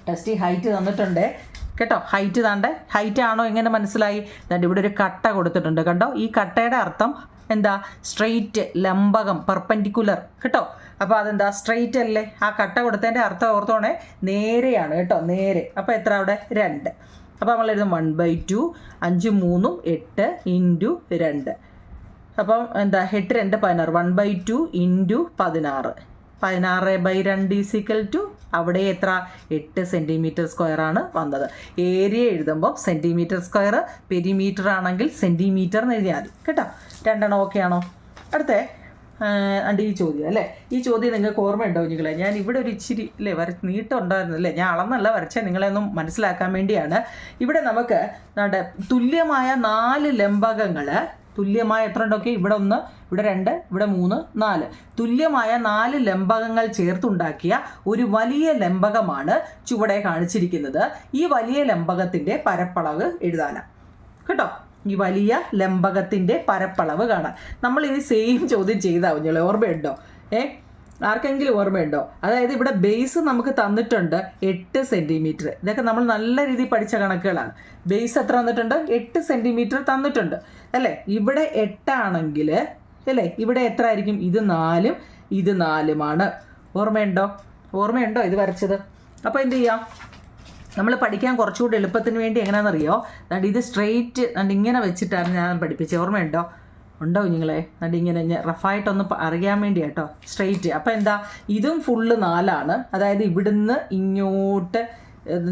ടെസ്റ്റ് ഹൈറ്റ് തന്നിട്ടുണ്ട് കേട്ടോ. ഹൈറ്റ് താണ്ടേ. ഹൈറ്റ് ആണോ എങ്ങനെ മനസ്സിലായി? ദാണ്ട് ഇവിടെ ഒരു കട്ട കൊടുത്തിട്ടുണ്ട് കണ്ടോ. ഈ കട്ടയുടെ അർത്ഥം എന്താ? സ്ട്രെയിറ്റ്, ലംബകം, പെർപെൻഡിക്കുലർ കേട്ടോ. അപ്പോൾ അതെന്താ? സ്ട്രെയിറ്റ് അല്ലേ? ആ കട്ട കൊടുത്തതിൻ്റെ അർത്ഥം ഓർത്തോണേ, നേരെയാണ് കേട്ടോ, നേരെ. അപ്പോൾ എത്ര അവിടെ? 2. അപ്പോൾ നമ്മൾ എഴുതും 1/2 5 3 8 ഇൻറ്റു 2. അപ്പം എന്താ? 8 2 16. 1/2 ഇൻറ്റു 16. 16/2 അവിടെ എത്ര? 8 സെൻറ്റിമീറ്റർ സ്ക്വയറാണ് വന്നത്. ഏരിയ എഴുതുമ്പോൾ സെൻറ്റിമീറ്റർ സ്ക്വയർ, പെരിമീറ്റർ ആണെങ്കിൽ സെൻറ്റിമീറ്റർ എന്ന് എഴുതിയാൽ മതി കേട്ടോ. 2 ഓക്കെ ആണോ? അടുത്ത ഈ ചോദ്യം അല്ലേ? ഈ ചോദ്യം നിങ്ങൾക്ക് ഓർമ്മയുണ്ടോ കുഞ്ഞുങ്ങളെ? ഞാൻ ഇവിടെ ഒരു ഇച്ചിരി അല്ലേ നീട്ടം ഉണ്ടായിരുന്നു അല്ലേ? ഞാൻ അളന്നല്ല വരച്ച, നിങ്ങളെ ഒന്നും മനസ്സിലാക്കാൻ വേണ്ടിയാണ്. ഇവിടെ നമുക്ക് തുല്യമായ 4 ലംബകങ്ങൾ, തുല്യമായ എത്ര ഉണ്ടൊക്കെ? ഇവിടെ 1 ഇവിടെ 2 ഇവിടെ 3 4 തുല്യമായ 4 ലംബകങ്ങൾ ചേർത്തുണ്ടാക്കിയ ഒരു വലിയ ലംബകമാണ് ചുവടെ കാണിച്ചിരിക്കുന്നത്. ഈ വലിയ ലംബകത്തിൻ്റെ പരപ്പളവ് എഴുതാനാണ് കേട്ടോ. ഈ വലിയ ലംബകത്തിൻ്റെ പരപ്പളവ് കാണാൻ നമ്മൾ ഇത് സെയിം ചോദ്യം ചെയ്താൽ കുഞ്ഞുങ്ങളെ. ഓർമ്മയുണ്ടോ? ആർക്കെങ്കിലും ഓർമ്മയുണ്ടോ? അതായത് ഇവിടെ ബേസ് നമുക്ക് തന്നിട്ടുണ്ട് 8 സെൻറ്റിമീറ്റർ. ഇതൊക്കെ നമ്മൾ നല്ല രീതിയിൽ പഠിച്ച കണക്കുകളാണ്. ബേസ് എത്ര തന്നിട്ടുണ്ട്? 8 സെൻറ്റിമീറ്റർ തന്നിട്ടുണ്ട് അല്ലേ? ഇവിടെ 8 ആണെങ്കിൽ അല്ലേ, ഇവിടെ എത്ര ആയിരിക്കും? ഇത് 4 ഇത് 4 ഓർമ്മയുണ്ടോ ഇത് വരച്ചത്? അപ്പോൾ എന്ത് ചെയ്യാം? നമ്മൾ പഠിക്കാൻ കുറച്ചുകൂടി എളുപ്പത്തിന് വേണ്ടി എങ്ങനെയാണെന്നറിയോ? ഇത് സ്ട്രെയിറ്റ് ഇങ്ങനെ വെച്ചിട്ടാണ് ഞാൻ പഠിപ്പിച്ചത്. ഓർമ്മയുണ്ടോ? ഉണ്ടോ കുഞ്ഞുങ്ങളെ? ഇങ്ങനെ റഫായിട്ടൊന്ന് അറിയാൻ വേണ്ടി കേട്ടോ. സ്ട്രെയിറ്റ്. അപ്പോൾ എന്താ? ഇതും ഫുള്ള് 4ആണ്. അതായത് ഇവിടുന്ന് ഇങ്ങോട്ട്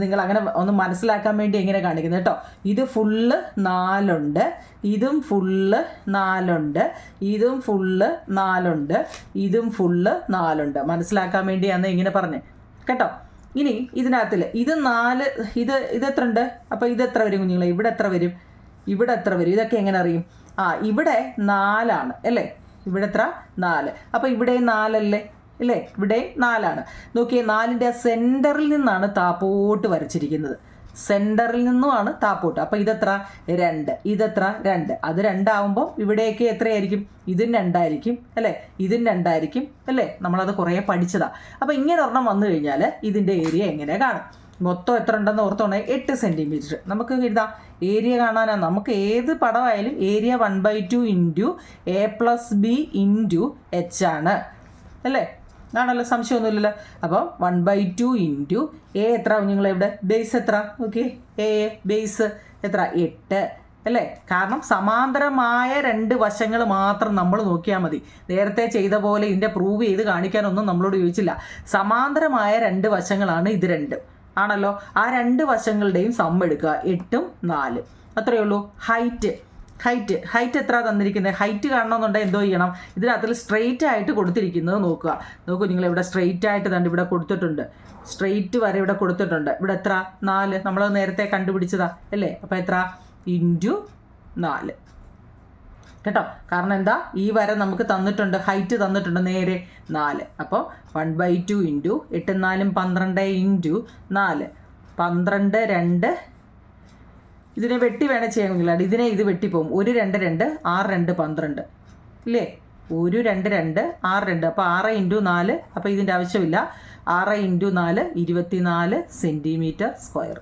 നിങ്ങൾ അങ്ങനെ ഒന്ന് മനസ്സിലാക്കാൻ വേണ്ടി എങ്ങനെ കാണിക്കുന്നത് കേട്ടോ. ഇത് ഫുള്ള് 4 ഉണ്ട്, ഇതും ഫുള്ള് 4 ഉണ്ട്, ഇതും ഫുള്ള് 4 ഉണ്ട്, ഇതും ഫുള്ള് 4 ഉണ്ട്. മനസ്സിലാക്കാൻ വേണ്ടിയാണ് ഇങ്ങനെ പറഞ്ഞത് കേട്ടോ. ഇനി ഇതിനകത്തിൽ ഇത് 4 ഇതെത്ര ഉണ്ട്? അപ്പോൾ ഇതെത്ര വരും കുഞ്ഞുങ്ങളെ? ഇവിടെ എത്ര വരും? ഇതൊക്കെ എങ്ങനെ അറിയും? ഇവിടെ 4 അല്ലേ? ഇവിടെ എത്ര? 4. അപ്പോൾ ഇവിടെ 4 അല്ലേ? ഇവിടെ 4 നോക്കിയേ. 4ൻ്റെ സെൻറ്ററിൽ നിന്നാണ് താപ്പോട്ട് വരച്ചിരിക്കുന്നത്. സെൻറ്ററിൽ നിന്നുമാണ് താപ്പോട്ട്. അപ്പോൾ ഇതെത്ര? 2. ഇതെത്ര? 2. അത് 2 ആകുമ്പോൾ ഇവിടെയൊക്കെ എത്രയായിരിക്കും? ഇതും 2 ആയിരിക്കും അല്ലേ? ഇതും 2 ആയിരിക്കും അല്ലേ? നമ്മളത് കുറേ പഠിച്ചതാണ്. അപ്പോൾ ഇങ്ങനെ ഒരെണ്ണം വന്നു കഴിഞ്ഞാൽ ഇതിൻ്റെ ഏരിയ എങ്ങനെ കാണും? മൊത്തം എത്ര ഉണ്ടെന്ന് ഓർത്തോണേ? 8 സെൻറ്റിമീറ്റർ. നമുക്ക് എഴുതാം. ഏരിയ കാണാനാണ് നമുക്ക് ഏത് പടമായാലും area 1/2 into a + b into h ആണ് അല്ലേ? ആണല്ലോ, സംശയമൊന്നുമില്ലല്ലോ. അപ്പോൾ 1/2 ഇൻറ്റു എ എത്ര കുഞ്ഞുങ്ങളെ? ഇവിടെ ബേസ് എത്ര? ഓക്കെ, ബേസ് എത്ര? 8 അല്ലേ? കാരണം സമാന്തരമായ 2 വശങ്ങൾ മാത്രം നമ്മൾ നോക്കിയാൽ മതി. നേരത്തെ ചെയ്ത പോലെ ഇതിൻ്റെ പ്രൂവ് ചെയ്ത് കാണിക്കാനൊന്നും നമ്മളോട് ചോദിച്ചില്ല. സമാന്തരമായ 2 വശങ്ങളാണ് ഇത് 2 ആണല്ലോ. ആ 2 വശങ്ങളുടെയും സം എടുക്കുക. 8ഉം 4. അത്രയേ ഉള്ളൂ. ഹൈറ്റ് എത്ര തന്നിരിക്കുന്നത്? ഹൈറ്റ് കാണണമെന്നുണ്ടെങ്കിൽ എന്തോ ചെയ്യണം? ഇതിനകത്തിൽ സ്ട്രെയിറ്റ് ആയിട്ട് കൊടുത്തിരിക്കുന്നത് നോക്കുക. നിങ്ങൾ ഇവിടെ സ്ട്രെയിറ്റ് ആയിട്ട് തന്നെ ഇവിടെ കൊടുത്തിട്ടുണ്ട്. സ്ട്രെയിറ്റ് വരെ ഇവിടെ കൊടുത്തിട്ടുണ്ട്. ഇവിടെ എത്ര? 4. നമ്മൾ നേരത്തെ കണ്ടുപിടിച്ചതാ അല്ലേ? അപ്പോൾ എത്ര? ഇൻറ്റു 4 കേട്ടോ. കാരണം എന്താ? ഈ വര നമുക്ക് തന്നിട്ടുണ്ട്, ഹൈറ്റ് തന്നിട്ടുണ്ട് നേരെ 4. അപ്പോൾ 1/2 ഇൻറ്റു 8 4 12 ഇൻറ്റു 4 12 2. ഇതിനെ വെട്ടി വേണേൽ ചെയ്യാമെങ്കിൽ ഇതിനെ ഇത് വെട്ടിപ്പോവും. 1 2 2 6 2 12 ഇല്ലേ? 1 2 2 6 2. അപ്പോൾ 6 ഇൻറ്റു 4. അപ്പോൾ ഇതിൻ്റെ ആവശ്യമില്ല. 6 ഇൻറ്റു 4 24 സെൻറ്റിമീറ്റർ സ്ക്വയർ.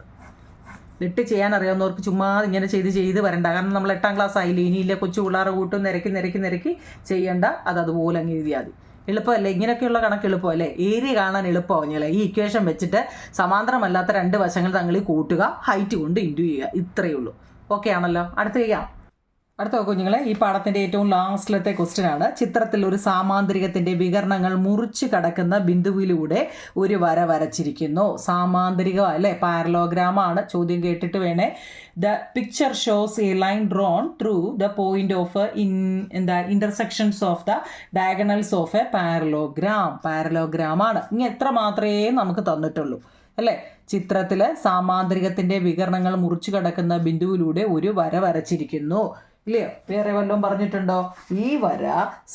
വെട്ടി ചെയ്യാൻ അറിയാവുന്നവർക്ക് ചുമ്മാ ഇങ്ങനെ ചെയ്ത് വരണ്ട. കാരണം നമ്മൾ 8ാം ക്ലാസ് ആയില്ലേ, ഇനിയില്ല കൊച്ചു പിള്ളേരെ കൂട്ടും നിരക്കി ചെയ്യേണ്ട. അതുപോലെ അങ്ങ് എഴുതിയാൽ മതി. എളുപ്പമല്ലേ? ഇങ്ങനെയൊക്കെയുള്ള കണക്ക് എളുപ്പമല്ലേ? ഏരിയ കാണാൻ എളുപ്പമാഞ്ഞല്ലേ? ഈ ഇക്വേഷൻ വെച്ചിട്ട് സമാന്തരമല്ലാത്ത 2 വശങ്ങൾ തങ്ങളിൽ കൂട്ടുക, ഹൈറ്റ് കൊണ്ട് ഇൻറ്റു ചെയ്യുക. ഇത്രയേ ഉള്ളൂ. ഓക്കെ ആണല്ലോ? അടുത്ത ചെയ്യാം. അടുത്ത കുഞ്ഞുങ്ങളെ, ഈ പാഠത്തിൻ്റെ ഏറ്റവും ലാസ്റ്റിലത്തെ ക്വസ്റ്റ്യൻ ആണ്. ചിത്രത്തിൽ ഒരു സാമാന്തരികത്തിൻ്റെ വികരണങ്ങൾ മുറിച്ച് കടക്കുന്ന ബിന്ദുവിലൂടെ ഒരു വര വരച്ചിരിക്കുന്നു. സാമാന്തരികം അല്ലേ? പാരലോഗ്രാം ആണ്. ചോദ്യം കേട്ടിട്ട് വേണേ. The picture shows A line drawn through the point of intersections of the diagonals of A parallelogram ആണ്. ഇനി എത്ര മാത്രമേ നമുക്ക് തന്നിട്ടുള്ളൂ അല്ലേ? ചിത്രത്തിൽ സാമാന്തരികത്തിൻ്റെ വികരണങ്ങൾ മുറിച്ചു കടക്കുന്ന ബിന്ദുവിലൂടെ ഒരു വര വരച്ചിരിക്കുന്നു. ഇല്ലയോ? വേറെ വല്ലതും പറഞ്ഞിട്ടുണ്ടോ? ഈ വര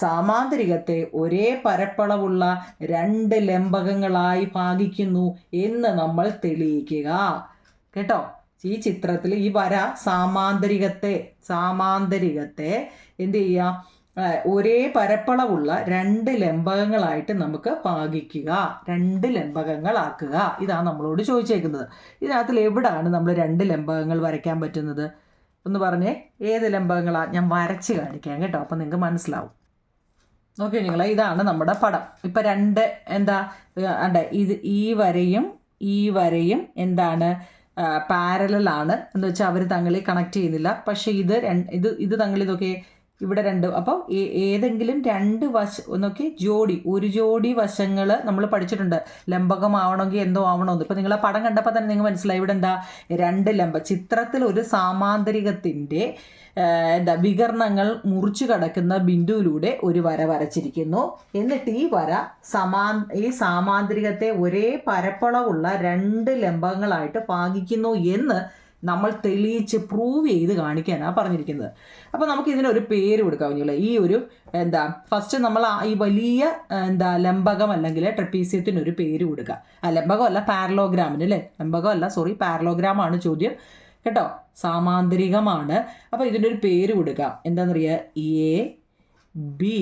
സാമാന്തരികത്തെ ഒരേ പരപ്പളവുള്ള 2 ലംബകങ്ങളായി ഭാഗിക്കുന്നു എന്ന് നമ്മൾ തെളിയിക്കുക. കേട്ടോ? ഈ ചിത്രത്തിൽ ഈ വര സാമാന്തരികത്തെ എന്ത് ചെയ്യാം? ഒരേ പരപ്പളവുള്ള 2 ലംബകങ്ങളായിട്ട് നമുക്ക് ഭാഗിക്കുക, 2 ലംബകങ്ങളാക്കുക. ഇതാണ് നമ്മളോട് ചോദിച്ചേക്കുന്നത്. ഇതിനകത്തിൽ എവിടെയാണ് നമ്മൾ 2 ലംബകങ്ങൾ വരയ്ക്കാൻ പറ്റുന്നത്? ഒന്ന് പറഞ്ഞേ, ഏത് ലംബകങ്ങളാണ്? ഞാൻ വരച്ച് കാണിക്കാം കേട്ടോ, അപ്പം നിങ്ങൾക്ക് മനസ്സിലാവും. ഓക്കെ നിങ്ങളെ, ഇതാണ് നമ്മുടെ പടം. ഇപ്പം 2 ഈ വരയും എന്താണ്? പാരലലാണ് എന്ന് വെച്ചാൽ അവർ തങ്ങളിൽ കണക്ട് ചെയ്യുന്നില്ല. പക്ഷേ ഇത് തങ്ങളിൽ ഇതൊക്കെ ഇവിടെ 2. അപ്പോൾ ഏതെങ്കിലും 2 നോക്കി ഒരു ജോഡി വശങ്ങൾ നമ്മൾ പഠിച്ചിട്ടുണ്ട്. ലംബകമാവണമെങ്കിൽ എന്തോ ആവണമെന്ന്. ഇപ്പം നിങ്ങൾ ആ പടം കണ്ടപ്പോൾ തന്നെ നിങ്ങൾ മനസ്സിലായി ഇവിടെ എന്താ? 2 ചിത്രത്തിൽ ഒരു സാമാന്തരികത്തിൻ്റെ വികരണങ്ങൾ മുറിച്ചു കടക്കുന്ന ബിന്ദുവിലൂടെ ഒരു വര വരച്ചിരിക്കുന്നു. എന്നിട്ട് ഈ വര ഈ സാമാന്തരികത്തെ ഒരേ പരപ്പളവുള്ള 2 ലംബകങ്ങളായിട്ട് ഭാഗിക്കുന്നു എന്ന് നമ്മൾ തെളിയിച്ച് പ്രൂവ് ചെയ്ത് കാണിക്കാനാണ് പറഞ്ഞിരിക്കുന്നത്. അപ്പോൾ നമുക്ക് ഇതിനൊരു പേര് കൊടുക്കാവുന്നില്ല. ഈ ഒരു ഫസ്റ്റ് നമ്മൾ ഈ വലിയ ലംബകം അല്ലെങ്കിൽ ട്രപ്പീസിയത്തിനൊരു പേര് കൊടുക്കുക. ലംബകമല്ല, പാരലോഗ്രാമിന് അല്ലേ? പാരലോഗ്രാമാണ് ചോദ്യം കേട്ടോ. സാമാന്തരികമാണ്. അപ്പോൾ ഇതിൻ്റെ ഒരു പേര് കൊടുക്കാം. എന്താണെന്നറിയാം?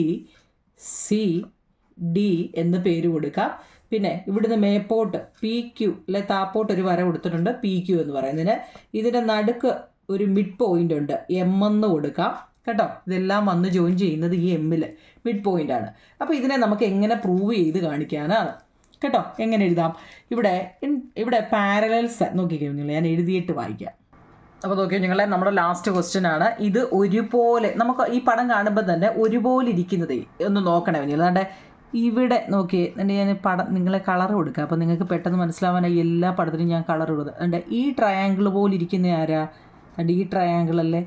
ABCD എന്ന് പേര് കൊടുക്കാം. പിന്നെ ഇവിടുന്ന് മേപ്പോട്ട് PQ അല്ലെ താപ്പോട്ട് ഒരു വര കൊടുത്തിട്ടുണ്ട്, PQ എന്ന് പറയുന്നതിന്. ഇതിൻ്റെ നടുക്ക് ഒരു മിഡ് പോയിന്റ് ഉണ്ട്, M എന്ന് കൊടുക്കാം കേട്ടോ. ഇതെല്ലാം വന്ന് ജോയിൻ ചെയ്യുന്നത് ഈ M-ൽ മിഡ് പോയിന്റ് ആണ്. അപ്പോൾ ഇതിനെ നമുക്ക് എങ്ങനെ പ്രൂവ് ചെയ്ത് കാണിക്കാനാണ് കേട്ടോ. എങ്ങനെ എഴുതാം? ഇവിടെ പാരലൽസ് നോക്കിക്കഴിഞ്ഞാൽ ഞാൻ എഴുതിയിട്ട് വായിക്കാം. അപ്പോൾ നോക്കിയാൽ നിങ്ങളെ നമ്മുടെ ലാസ്റ്റ് ക്വസ്റ്റ്യൻ ആണ്. ഇത് ഒരുപോലെ നമുക്ക് ഈ പടം കാണുമ്പോൾ തന്നെ ഒരുപോലെ ഇരിക്കുന്നതേ ഒന്ന് നോക്കണേ. അല്ലാണ്ട് ഇവിടെ നോക്കിയേ, ഞാൻ നിങ്ങളെ കളർ കൊടുക്കുക. അപ്പോൾ നിങ്ങൾക്ക് പെട്ടെന്ന് മനസ്സിലാവാനായി എല്ലാ പടത്തിനും ഞാൻ കളർ കൊടുക്കുക. ഈ ട്രയാങ്കിൾ പോലെ ഇരിക്കുന്ന ആരാ? ഈ ട്രയാങ്കിൾ അല്ലേ?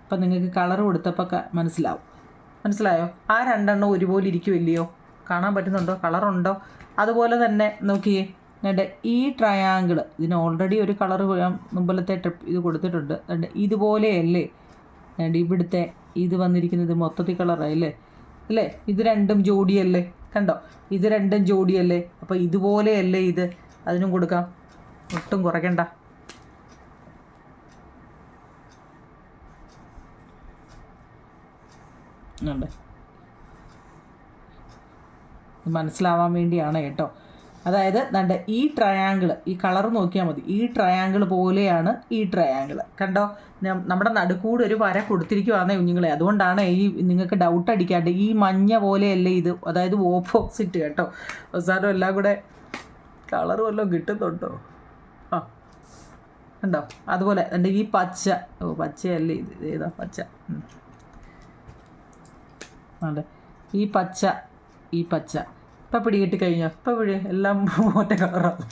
അപ്പം നിങ്ങൾക്ക് കളർ കൊടുത്തപ്പോൾ മനസ്സിലായോ? ആ 2 ഒരുപോലെ ഇരിക്കുമല്ലയോ? കാണാൻ പറ്റുന്നുണ്ടോ? കളറുണ്ടോ? അതുപോലെ തന്നെ നോക്കിയേ, ഈ ട്രയാങ്കിൾ ഇതിന് ഓൾറെഡി ഒരു കളർ മുമ്പിലത്തെ ഇത് കൊടുത്തിട്ടുണ്ട്. ഇതുപോലെയല്ലേ ഇവിടുത്തെ ഇത് വന്നിരിക്കുന്നത്? മൊത്തത്തിൽ കളറായല്ലേ അല്ലേ? ഇത് 2 ജോഡിയല്ലേ? കണ്ടോ? ഇത് 2 ജോഡിയല്ലേ? അപ്പോൾ ഇതുപോലെയല്ലേ ഇത്? അതിനും കൊടുക്കാം, ഒട്ടും കുറയ്ക്കണ്ട. മനസ്സിലാവാൻ വേണ്ടിയാണ് കേട്ടോ. അതായത് ഈ ട്രയാങ്കിൾ, ഈ കളർ നോക്കിയാൽ മതി. ഈ ട്രയാങ്കിൾ പോലെയാണ് ഈ ട്രയാങ്കിൾ. കണ്ടോ? നമ്മുടെ നടുക്കൂടെ ഒരു വര കൊടുത്തിരിക്കുവാന്നേ കുഞ്ഞുങ്ങളെ. അതുകൊണ്ടാണ് നിങ്ങൾക്ക് ഡൗട്ട് അടിക്കാണ്ട് ഈ മഞ്ഞ പോലെയല്ലേ ഇത്? അതായത് ഓപ്പോസിറ്റ് കേട്ടോ. അവസാനം എല്ലാം കൂടെ കളർ വല്ലതും കിട്ടുന്നുണ്ടോ? കണ്ടോ? അതുപോലെ ഈ പച്ചയല്ലേ ഇത്? ഏതാ പച്ച? ഈ പച്ച ഇപ്പം പിടികിട്ടി കഴിഞ്ഞോ? ഇപ്പം എല്ലാം ഒറ്റ കളറാണ്,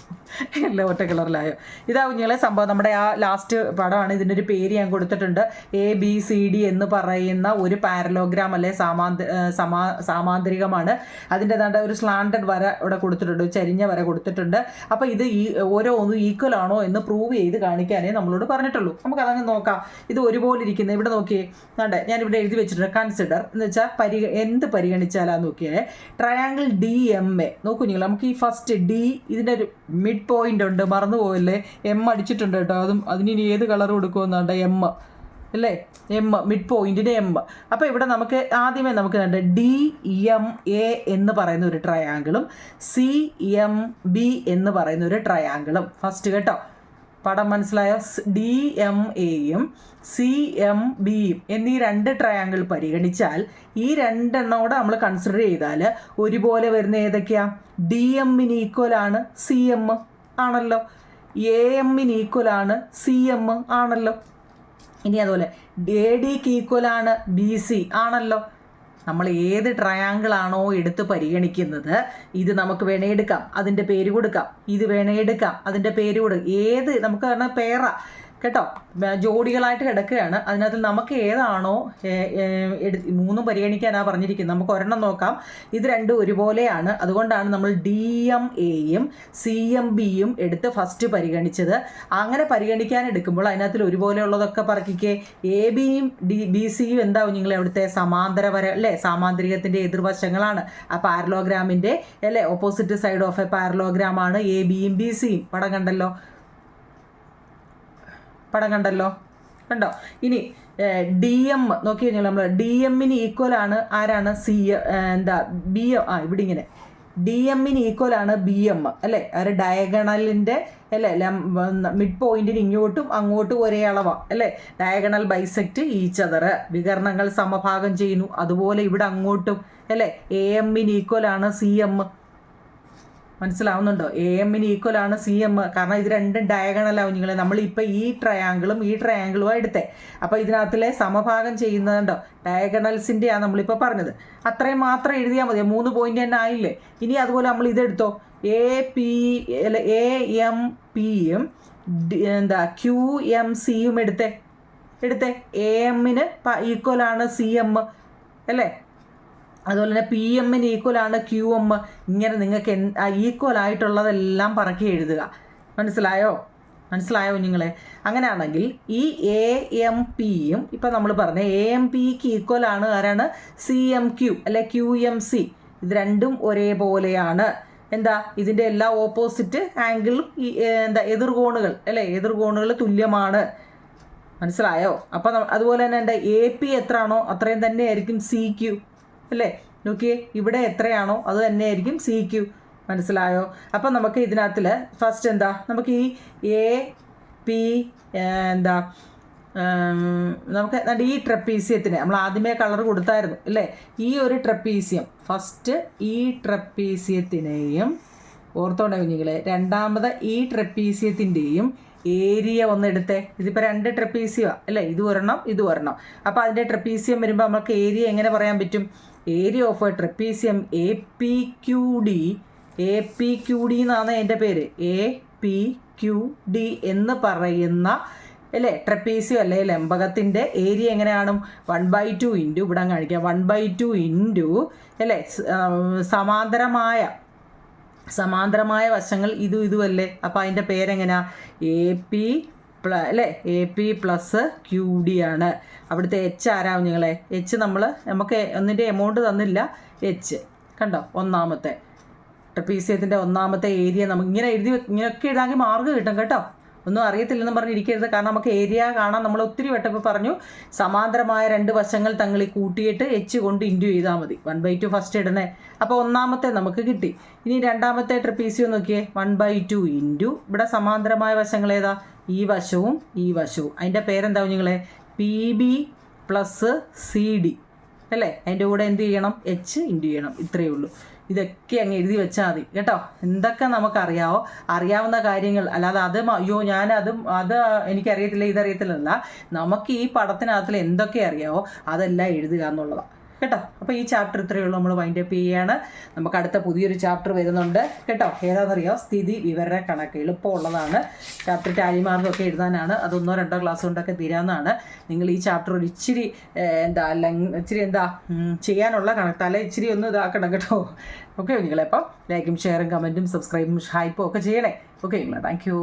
എല്ലാം ഒറ്റ കളറിലായോ? ഇതാ കുഞ്ഞുങ്ങളെ സംഭവം. നമ്മുടെ ആ ലാസ്റ്റ് പടമാണ്. ഇതിൻ്റെ ഒരു പേര് ഞാൻ കൊടുത്തിട്ടുണ്ട്. ABCD എന്ന് പറയുന്ന ഒരു പാരലോഗ്രാം അല്ലെ സാമാന്തരികമാണ്. അതിൻ്റെ ഒരു സ്ലാൻഡഡ് വര ഇവിടെ കൊടുത്തിട്ടുണ്ട്, ചരിഞ്ഞ വര കൊടുത്തിട്ടുണ്ട്. അപ്പോൾ ഇത് ഓരോന്നും ഈക്വൽ ആണോ എന്ന് പ്രൂവ് ചെയ്ത് കാണിക്കാനേ നമ്മളോട് പറഞ്ഞിട്ടുള്ളൂ. നമുക്കതങ്ങ് നോക്കാം. ഇത് ഒരുപോലെ ഇരിക്കുന്നത് ഇവിടെ നോക്കിയേ. ഞാനിവിടെ എഴുതി വെച്ചിട്ടുണ്ട് കൺസിഡർ എന്ന് വെച്ചാൽ എന്ത് പരിഗണിച്ചാലാന്ന് നോക്കിയേ. ട്രയാങ്കിൾ DMA നോക്കൂ നിങ്ങൾ. നമുക്ക് ഈ ഫസ്റ്റ് D ഇതിൻ്റെ ഒരു മിഡ് പോയിന്റ് ഉണ്ട്, മറന്നു പോയല്ലേ? M അടിച്ചിട്ടുണ്ട് കേട്ടോ. അതിന് ഏത് കളർ കൊടുക്കുമെന്നാണ്ട് M അല്ലേ? M മിഡ് പോയിന്റിന് M. അപ്പോൾ ഇവിടെ നമുക്ക് ആദ്യമേ നമുക്ക് DMA എന്ന് പറയുന്ന ഒരു ട്രയാങ്കിളും CMB എന്ന് പറയുന്ന ഒരു ട്രയാങ്കിളും ഫസ്റ്റ് കേട്ടോ. പടം മനസ്സിലായോ? DMAയും CMBയും എന്നീ 2 ട്രയാങ്കിൾ പരിഗണിച്ചാൽ ഈ 2 എണ്ണം കൂടെ നമ്മൾ കൺസിഡർ ചെയ്താൽ ഒരുപോലെ വരുന്ന ഏതൊക്കെയാ? DM-ന് ഈക്വലാണ് CM ആണല്ലോ, AM-ന് ഈക്വലാണ് CM ആണല്ലോ. ഇനി അതുപോലെ ADക്ക് ഈക്വലാണ് BC ആണല്ലോ. നമ്മൾ ഏത് ട്രയാങ്കിൾ ആണോ എടുത്ത് പരിഗണിക്കുന്നത്, ഇത് നമുക്ക് വേണേ എടുക്കാം, അതിൻ്റെ പേര് കൊടുക്കാം, ഇത് വേണേ എടുക്കാം, അതിൻ്റെ പേര് കൊടുക്കാം. ഏത് നമുക്ക് പറഞ്ഞാൽ പേറ കേട്ടോ, ജോഡികളായിട്ട് കിടക്കുകയാണ്. അതിനകത്ത് നമുക്ക് ഏതാണോ 3 പരിഗണിക്കാനാണ് പറഞ്ഞിരിക്കുന്നത്. നമുക്ക് ഒരെണ്ണം നോക്കാം. ഇത് 2 ഒരുപോലെയാണ്. അതുകൊണ്ടാണ് നമ്മൾ DMAയും CMBയും എടുത്ത് ഫസ്റ്റ് പരിഗണിച്ചത്. അങ്ങനെ പരിഗണിക്കാൻ എടുക്കുമ്പോൾ അതിനകത്തിൽ ഒരുപോലെയുള്ളതൊക്കെ പറക്കിക്കേ. ABയും BCയും എന്താവും നിങ്ങൾ അവിടുത്തെ സമാന്തരവര അല്ലേ, സാമാന്തരികത്തിൻ്റെ എതിർവശങ്ങളാണ്. ആ പാരലോഗ്രാമിൻ്റെ അല്ലേ ഓപ്പോസിറ്റ് സൈഡ് ഓഫ് എ പാരലോഗ്രാമാണ് ABയും BCയും. പടം കണ്ടല്ലോ കണ്ടോ? ഇനി DM നോക്കി കഴിഞ്ഞാൽ നമ്മൾ DM-ന് ഈക്വലാണ് ആരാണ്? BM. ഇവിടെ ഇങ്ങനെ DM-ന് ഈക്വലാണ് BM അല്ലേ, ഒരു ഡയഗണലിൻ്റെ അല്ലേ മിഡ് പോയിന്റിന് ഇങ്ങോട്ടും അങ്ങോട്ടും ഒരേ അളവാണ് അല്ലേ. ഡയഗണൽ ബൈസെക്റ്റ് ഈച്ച് അതർ, വികരണങ്ങൾ സമഭാഗം ചെയ്യുന്നു. അതുപോലെ ഇവിടെ അങ്ങോട്ടും അല്ലേ AM-ന് ഈക്വലാണ് CM. മനസ്സിലാവുന്നുണ്ടോ? AM-ന് ഈക്വലാണ് CM. കാരണം ഇത് 2 ഡയഗണലാവും നിങ്ങൾ. നമ്മളിപ്പോൾ ഈ ട്രയാങ്കിളുമാണ് എടുത്തേ. അപ്പോൾ ഇതിനകത്തിലെ സമഭാഗം ചെയ്യുന്നതുണ്ടോ ഡയഗണൽസിൻ്റെയാണ് നമ്മളിപ്പോൾ പറഞ്ഞത്. അത്രയും മാത്രം എഴുതിയാൽ മതി, 3 പോയിന്റ് തന്നെ ആയില്ലേ. ഇനി അതുപോലെ നമ്മൾ ഇതെടുത്തോ, AMPയും QMCയും എടുത്തേ. AM-ന് ഈക്വലാണ് CM അല്ലേ. അതുപോലെ തന്നെ PM-ന് ഈക്വലാണ് QM. ഇങ്ങനെ നിങ്ങൾക്ക് ഈക്വൽ ആയിട്ടുള്ളതെല്ലാം പറക്കി എഴുതുക. മനസ്സിലായോ നിങ്ങളെ? അങ്ങനെയാണെങ്കിൽ ഈ AMPയും ഇപ്പം നമ്മൾ പറഞ്ഞ AMPക്ക് ഈക്വലാണ് ആരാണ്? CMQ അല്ലെ QMC. ഇത് 2ഉം ഒരേപോലെയാണ്. ഇതിൻ്റെ എല്ലാ ഓപ്പോസിറ്റ് ആംഗിളും എതിർകോണുകൾ അല്ലേ, എതിർകോണുകൾ തുല്യമാണ്. മനസ്സിലായോ? അപ്പം അതുപോലെ തന്നെ AP എത്രയാണോ അത്രയും തന്നെ ആയിരിക്കും CQ അല്ലേ. നോക്കിയേ, ഇവിടെ എത്രയാണോ അത് തന്നെ ആയിരിക്കും CQ. മനസ്സിലായോ? അപ്പം നമുക്ക് ഇതിനകത്തിൽ ഫസ്റ്റ് നമുക്ക് ഈ AP നമുക്ക് ഈ ട്രപ്പീസിയത്തിന് നമ്മൾ ആദ്യമേ കളർ കൊടുത്തായിരുന്നു അല്ലേ. ഈ ഒരു ട്രപ്പീസിയം ഫസ്റ്റ് ഈ ട്രപ്പീസിയത്തിനെയും ഓർത്തോണ്ടേ കുഞ്ഞുങ്ങളെ, രണ്ടാമത് ഈ ട്രപ്പീസിയത്തിൻ്റെയും ഏരിയ ഒന്നെടുത്തേ. ഇതിപ്പോൾ 2 ട്രപ്പീസിയമാണ് അല്ലേ, ഇത് ഒരെണ്ണം. അപ്പോൾ അതിൻ്റെ ട്രപ്പീസിയം വരുമ്പോൾ നമുക്ക് ഏരിയ എങ്ങനെ പറയാൻ പറ്റും? Area of A trapezium APQD എന്നാണ് എൻ്റെ പേര്. APQD എന്ന് പറയുന്ന അല്ലേ ട്രപ്പീസിയം അല്ലേ ലംബകത്തിൻ്റെ ഏരിയ എങ്ങനെയാണ്? 1/2 ഇൻറ്റു ഇവിടെ കാണിക്കാം, 1/2 ഇൻറ്റു അല്ലേ സമാന്തരമായ വശങ്ങൾ ഇതുമല്ലേ. അപ്പോൾ അതിൻ്റെ പേരെങ്ങനെയാ? AP പ്ലസ് QD ആണ്. അവിടുത്തെ H ആരാവും നിങ്ങളെ? H നമുക്ക് ഒന്നിൻ്റെ എമൗണ്ട് തന്നില്ല. H കണ്ടോ, ഒന്നാമത്തെ ട്രപ്പീസിയത്തിൻ്റെ ഒന്നാമത്തെ ഏരിയ. നമുക്ക് ഇങ്ങനെയൊക്കെ എഴുതാമെങ്കിൽ മാർക്ക് കിട്ടും കേട്ടോ. ഒന്നും അറിയത്തില്ലെന്ന് പറഞ്ഞിരിക്കരുത്. കാരണം നമുക്ക് ഏരിയ കാണാൻ നമ്മൾ ഒത്തിരി വട്ടപ്പോൾ പറഞ്ഞു. സമാന്തരമായ 2 വശങ്ങൾ തങ്ങളിൽ കൂട്ടിയിട്ട് H കൊണ്ട് ഇൻറ്റു ചെയ്താൽ മതി. 1/2 ഫസ്റ്റ് ഇടണേ. അപ്പോൾ ഒന്നാമത്തെ നമുക്ക് കിട്ടി. ഇനി രണ്ടാമത്തെ ട്രപ്പീസിയം നോക്കിയേ, 1/2 ഇൻറ്റു ഇവിടെ സമാന്തരമായ വശങ്ങൾ ഏതാ? ഈ വശവും ഈ വശവും. അതിൻ്റെ പേരെന്താവും നിങ്ങളെ? PB പ്ലസ് CD അല്ലേ. അതിൻ്റെ കൂടെ എന്ത് ചെയ്യണം? H ഇൻറ്റു ചെയ്യണം. ഇത്രയേ ഉള്ളൂ. ഇതൊക്കെ അങ്ങ് എഴുതി വെച്ചാൽ മതി കേട്ടോ. എന്തൊക്കെ നമുക്കറിയാവോ, അറിയാവുന്ന കാര്യങ്ങൾ. അല്ലാതെ അത് എനിക്കറിയത്തില്ല ഇതറിയത്തില്ല. നമുക്ക് ഈ പടത്തിനകത്തിൽ എന്തൊക്കെ അറിയാവോ അതെല്ലാം എഴുതുക എന്നുള്ളതാണ് കേട്ടോ. അപ്പോൾ ഈ ചാപ്റ്റർ ഇത്രയേ ഉള്ളൂ. നമ്മൾ വൈൻഡ് അപ്പ് ചെയ്യുകയാണ്. നമുക്ക് അടുത്ത പുതിയൊരു ചാപ്റ്റർ വരുന്നുണ്ട് കേട്ടോ. ഏതാണെന്നറിയാമോ? സ്ഥിതി വിവര കണക്ക്. എളുപ്പമുള്ളതാണ് ചാപ്റ്റർ. ടാലി മാർക്കൊക്കെ എഴുതാനാണ്. അത് 1-2 ക്ലാസ് കൊണ്ടൊക്കെ തീരാവുന്നതാണ്. നിങ്ങൾ ഈ ചാപ്റ്റർ ഒരു ഇച്ചിരി ചെയ്യാനുള്ള കണക്ക് തല ഇച്ചിരി ഒന്ന് ഇതാക്കണം കേട്ടോ. ഓക്കെ നിങ്ങളെ അപ്പം ലൈക്കും ഷെയറും കമൻറ്റും സബ്സ്ക്രൈബും ഹൈപ്പും ഒക്കെ ചെയ്യണേ. Okay thank you.